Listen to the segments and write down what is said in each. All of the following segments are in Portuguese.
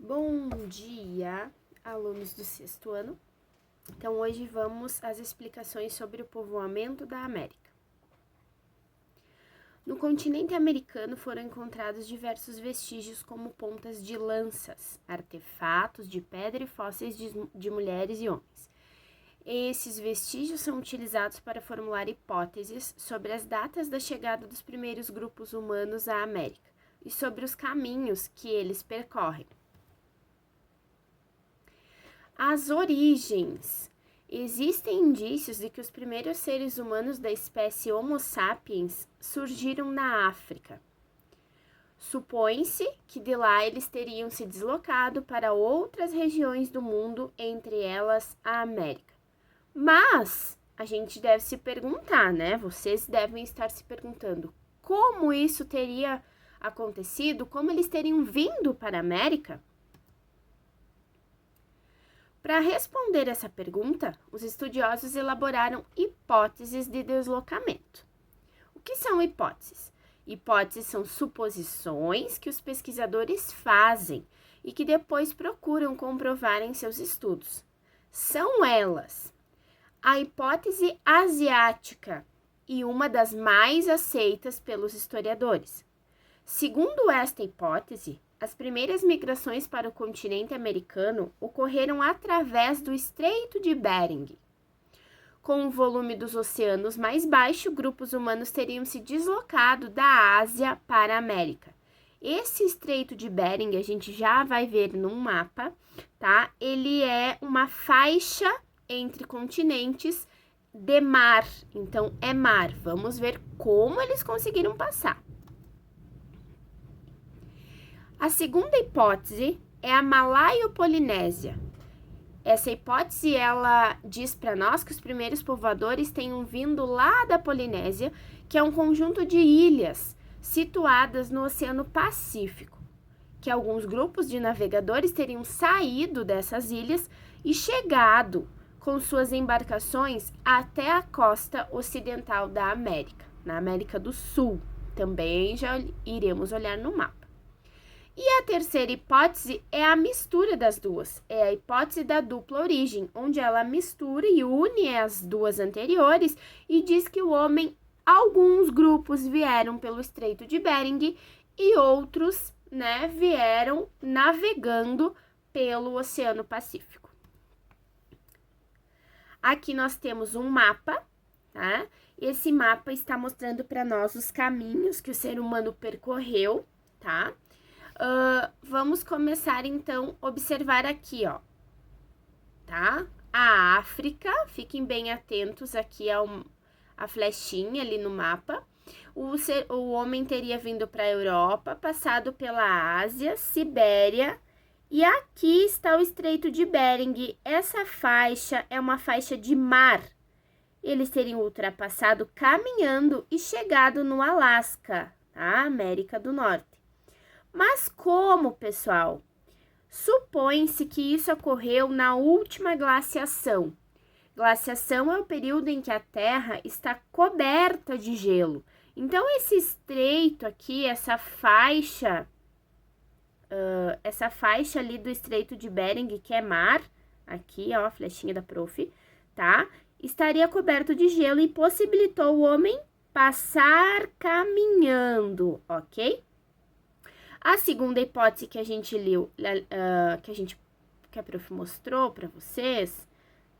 Bom dia, alunos do sexto ano. Então, hoje vamos às explicações sobre o povoamento da América. No continente americano foram encontrados diversos vestígios como pontas de lanças, artefatos de pedra e fósseis de mulheres e homens. Esses vestígios são utilizados para formular hipóteses sobre as datas da chegada dos primeiros grupos humanos à América e sobre os caminhos que eles percorrem. As origens. Existem indícios de que os primeiros seres humanos da espécie Homo sapiens surgiram na África. Supõe-se que de lá eles teriam se deslocado para outras regiões do mundo, entre elas a América. Mas a gente deve se perguntar, né? Vocês devem estar se perguntando como isso teria acontecido, como eles teriam vindo para a América? Para responder essa pergunta, os estudiosos elaboraram hipóteses de deslocamento. O que são hipóteses? Hipóteses são suposições que os pesquisadores fazem e que depois procuram comprovar em seus estudos. São elas: a hipótese asiática e uma das mais aceitas pelos historiadores. Segundo esta hipótese, as primeiras migrações para o continente americano ocorreram através do Estreito de Bering. Com o volume dos oceanos mais baixo, grupos humanos teriam se deslocado da Ásia para a América. Esse Estreito de Bering, a gente já vai ver num mapa, tá? Ele é uma faixa entre continentes de mar, então é mar. Vamos ver como eles conseguiram passar. A segunda hipótese é a Malaio-Polinésia. Essa hipótese, ela diz para nós que os primeiros povoadores tenham vindo lá da Polinésia, que é um conjunto de ilhas situadas no Oceano Pacífico, que alguns grupos de navegadores teriam saído dessas ilhas e chegado com suas embarcações até a costa ocidental da América, na América do Sul. Também já iremos olhar no mapa. E a terceira hipótese é a mistura das duas. É a hipótese da dupla origem, onde ela mistura e une as duas anteriores e diz que alguns grupos vieram pelo Estreito de Bering e outros, vieram navegando pelo Oceano Pacífico. Aqui nós temos um mapa, tá? Esse mapa está mostrando para nós os caminhos que o ser humano percorreu, tá? Vamos começar, então, a observar aqui, ó, tá? A África, fiquem bem atentos aqui a flechinha ali no mapa. O homem teria vindo para a Europa, passado pela Ásia, Sibéria, e aqui está o Estreito de Bering. Essa faixa é uma faixa de mar. Eles teriam ultrapassado caminhando e chegado no Alasca, tá? América do Norte. Mas como, pessoal? Supõe-se que isso ocorreu na última glaciação. Glaciação é o período em que a Terra está coberta de gelo. Então, esse estreito aqui, essa faixa ali do Estreito de Bering, que é mar, aqui, ó, a flechinha da prof, tá? Estaria coberto de gelo e possibilitou o homem passar caminhando, ok? A segunda hipótese que a gente leu, que a prof mostrou para vocês,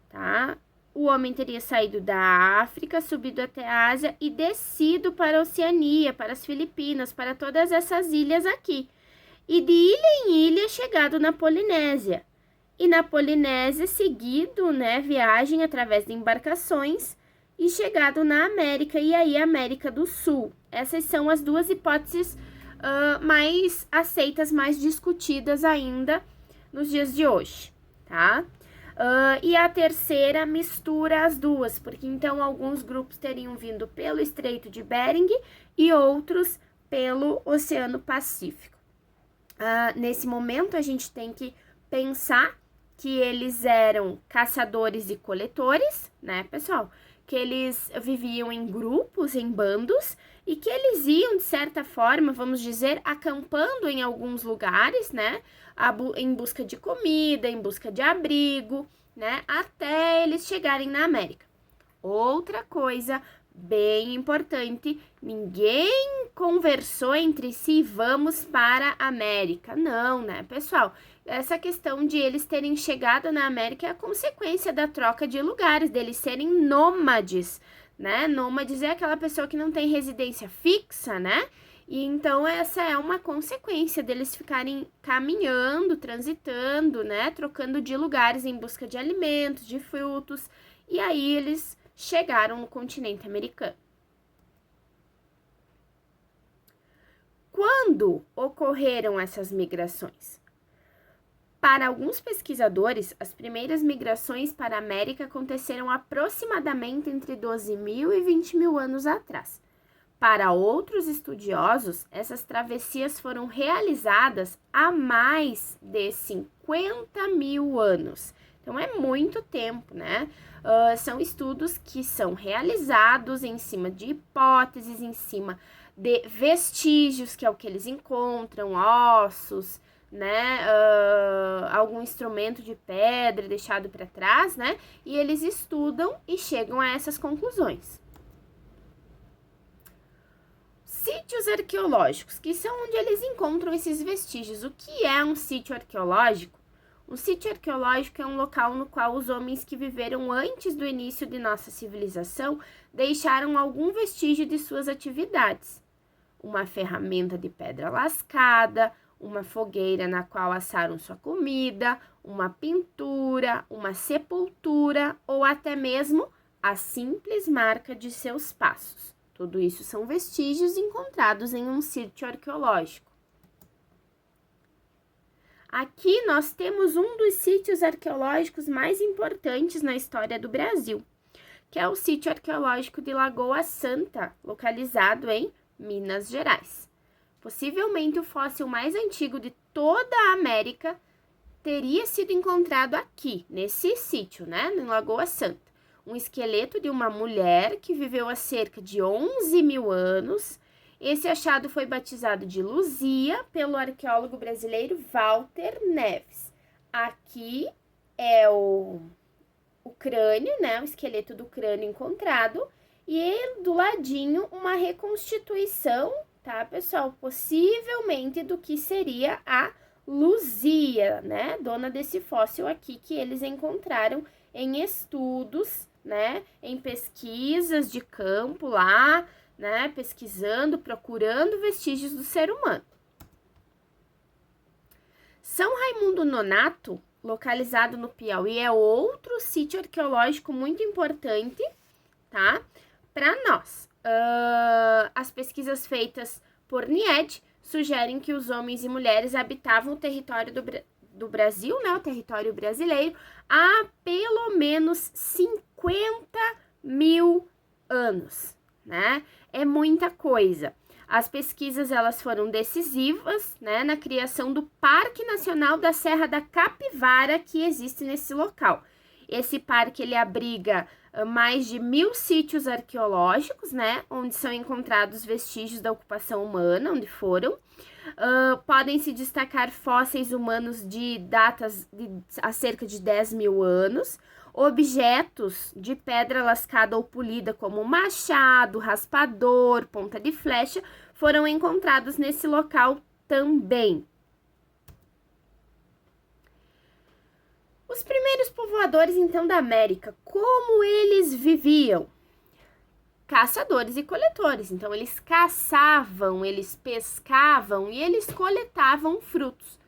tá? O homem teria saído da África, subido até a Ásia e descido para a Oceania, para as Filipinas, para todas essas ilhas aqui. E de ilha em ilha, chegado na Polinésia. E na Polinésia, seguido, viagem através de embarcações e chegado na América, e aí América do Sul. Essas são as duas hipóteses mais aceitas, mais discutidas ainda nos dias de hoje, tá? E a terceira mistura as duas, porque então alguns grupos teriam vindo pelo Estreito de Bering e outros pelo Oceano Pacífico. Nesse momento, a gente tem que pensar que eles eram caçadores e coletores, né, pessoal? Que eles viviam em grupos, em bandos, e que eles iam, de certa forma, vamos dizer, acampando em alguns lugares, né, em busca de comida, em busca de abrigo, né, até eles chegarem na América. Outra coisa bem importante, ninguém conversou entre si, vamos para a América. Não, né, pessoal? Essa questão de eles terem chegado na América é a consequência da troca de lugares, deles serem nômades, né? Nômades é aquela pessoa que não tem residência fixa, né? E então essa é uma consequência deles ficarem caminhando, transitando, né? Trocando de lugares em busca de alimentos, de frutos, e aí eles chegaram no continente americano. Quando ocorreram essas migrações? Para alguns pesquisadores, as primeiras migrações para a América aconteceram aproximadamente entre 12.000 e 20.000 anos atrás. Para outros estudiosos, essas travessias foram realizadas há mais de 50.000 anos. Então, é muito tempo, né? São estudos que são realizados em cima de hipóteses, em cima de vestígios, que é o que eles encontram, ossos, né, algum instrumento de pedra deixado para trás, né, e eles estudam e chegam a essas conclusões. Sítios arqueológicos, que são onde eles encontram esses vestígios. O que é um sítio arqueológico? Um sítio arqueológico é um local no qual os homens que viveram antes do início de nossa civilização deixaram algum vestígio de suas atividades. Uma ferramenta de pedra lascada, uma fogueira na qual assaram sua comida, uma pintura, uma sepultura ou até mesmo a simples marca de seus passos. Tudo isso são vestígios encontrados em um sítio arqueológico. Aqui nós temos um dos sítios arqueológicos mais importantes na história do Brasil, que é o sítio arqueológico de Lagoa Santa, localizado em Minas Gerais. Possivelmente o fóssil mais antigo de toda a América teria sido encontrado aqui, nesse sítio, né, em Lagoa Santa. Um esqueleto de uma mulher que viveu há cerca de 11.000 anos. Esse achado foi batizado de Luzia pelo arqueólogo brasileiro Walter Neves. Aqui é o crânio, né, o esqueleto do crânio encontrado, e do ladinho uma reconstituição, tá, pessoal? Possivelmente do que seria a Luzia, né? Dona desse fóssil aqui que eles encontraram em estudos, né? Em pesquisas de campo lá, né? Pesquisando, procurando vestígios do ser humano. São Raimundo Nonato, localizado no Piauí, é outro sítio arqueológico muito importante, tá? Para nós. As pesquisas feitas por Nied sugerem que os homens e mulheres habitavam o território do Brasil, né, o território brasileiro, há pelo menos 50.000 anos, né? É muita coisa. As pesquisas elas foram decisivas, né, na criação do Parque Nacional da Serra da Capivara que existe nesse local. Esse parque ele abriga mais de 1.000 sítios arqueológicos, né, onde são encontrados vestígios da ocupação humana, onde foram. Podem se destacar fósseis humanos de datas de há cerca de 10.000 anos, objetos de pedra lascada ou polida, como machado, raspador, ponta de flecha, foram encontrados nesse local também. Os primeiros povoadores, então, da América, como eles viviam? Caçadores e coletores. Então, eles caçavam, eles pescavam e eles coletavam frutos.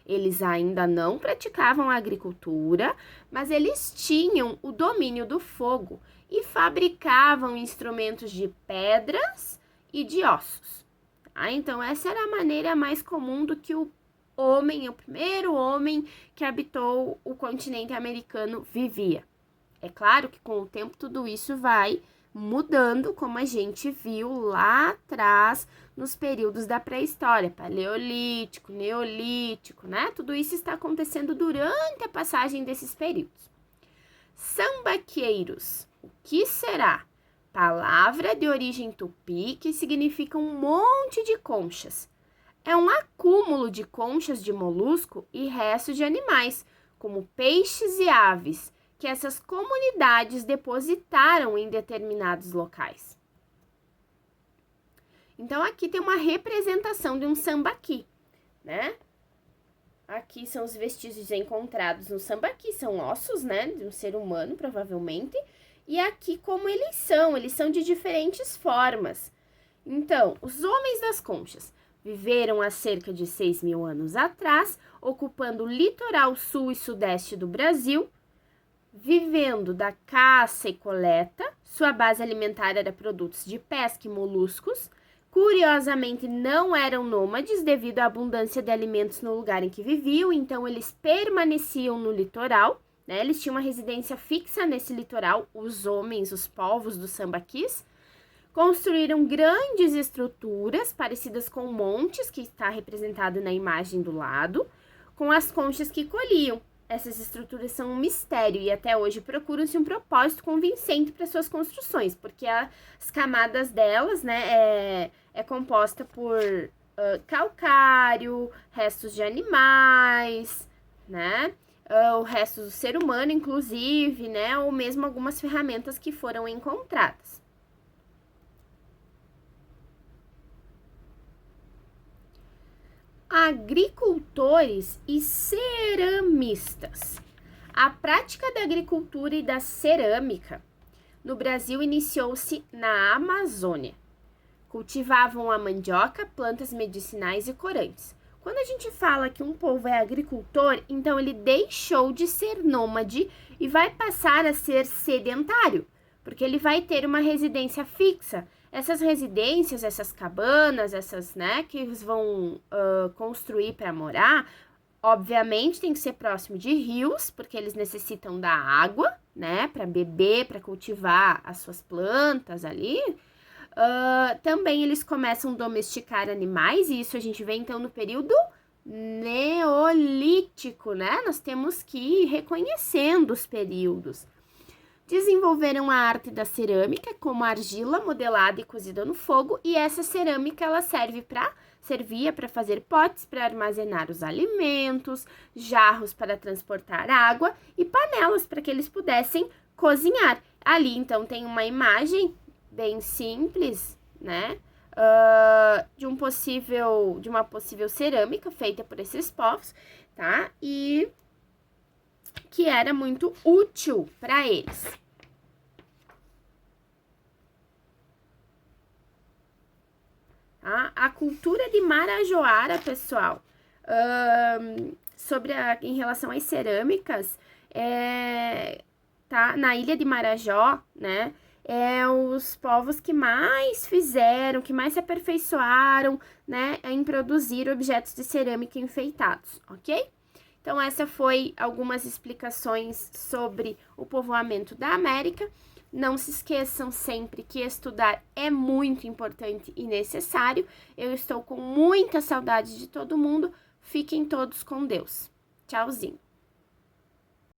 Eles ainda não praticavam a agricultura, mas eles tinham o domínio do fogo e fabricavam instrumentos de pedras e de ossos. Então, essa era a maneira mais comum do que o primeiro homem que habitou o continente americano vivia. É claro que com o tempo tudo isso vai mudando, como a gente viu lá atrás nos períodos da pré-história, paleolítico, neolítico, né? Tudo isso está acontecendo durante a passagem desses períodos. Sambaqueiros, o que será? palavra de origem tupi que significa um monte de conchas. É um acúmulo de conchas de molusco e restos de animais, como peixes e aves, que essas comunidades depositaram em determinados locais. Então, aqui tem uma representação de um sambaqui, né? Aqui são os vestígios encontrados no sambaqui, são ossos, né, de um ser humano, provavelmente. E aqui como eles são de diferentes formas. Então, os homens das conchas viveram há cerca de 6.000 anos atrás, ocupando o litoral sul e sudeste do Brasil, vivendo da caça e coleta. Sua base alimentar era produtos de pesca e moluscos. Curiosamente, não eram nômades devido à abundância de alimentos no lugar em que viviam, então eles permaneciam no litoral, né? Eles tinham uma residência fixa nesse litoral, os homens, os povos dos sambaquis. Construíram grandes estruturas parecidas com montes, que está representado na imagem do lado, com as conchas que colhiam. Essas estruturas são um mistério e até hoje procuram-se um propósito convincente para suas construções, porque as camadas delas, né, é composta por calcário, restos de animais, né, o resto do ser humano, inclusive, né, ou mesmo algumas ferramentas que foram encontradas. Agricultores e ceramistas. A prática da agricultura e da cerâmica no Brasil iniciou-se na Amazônia. Cultivavam a mandioca, plantas medicinais e corantes. Quando a gente fala que um povo é agricultor, então ele deixou de ser nômade e vai passar a ser sedentário, porque ele vai ter uma residência fixa. Essas residências, essas cabanas, essas, né, que eles vão construir para morar, obviamente tem que ser próximo de rios, porque eles necessitam da água, né, para beber, para cultivar as suas plantas ali. Também eles começam a domesticar animais, e isso a gente vê então no período neolítico, né? Nós temos que ir reconhecendo os períodos. Desenvolveram a arte da cerâmica, como argila modelada e cozida no fogo, e essa cerâmica ela servia para fazer potes para armazenar os alimentos, jarros para transportar água e panelas para que eles pudessem cozinhar. Ali então tem uma imagem bem simples, né, de uma possível cerâmica feita por esses povos, tá? E que era muito útil para eles. Tá? A cultura de Marajoara, pessoal, em relação às cerâmicas, tá? Na ilha de Marajó, né? Os povos que mais fizeram, que mais se aperfeiçoaram, né, em produzir objetos de cerâmica enfeitados, ok? Então, essa foi algumas explicações sobre o povoamento da América. Não se esqueçam sempre que estudar é muito importante e necessário. Eu estou com muita saudade de todo mundo. Fiquem todos com Deus. Tchauzinho.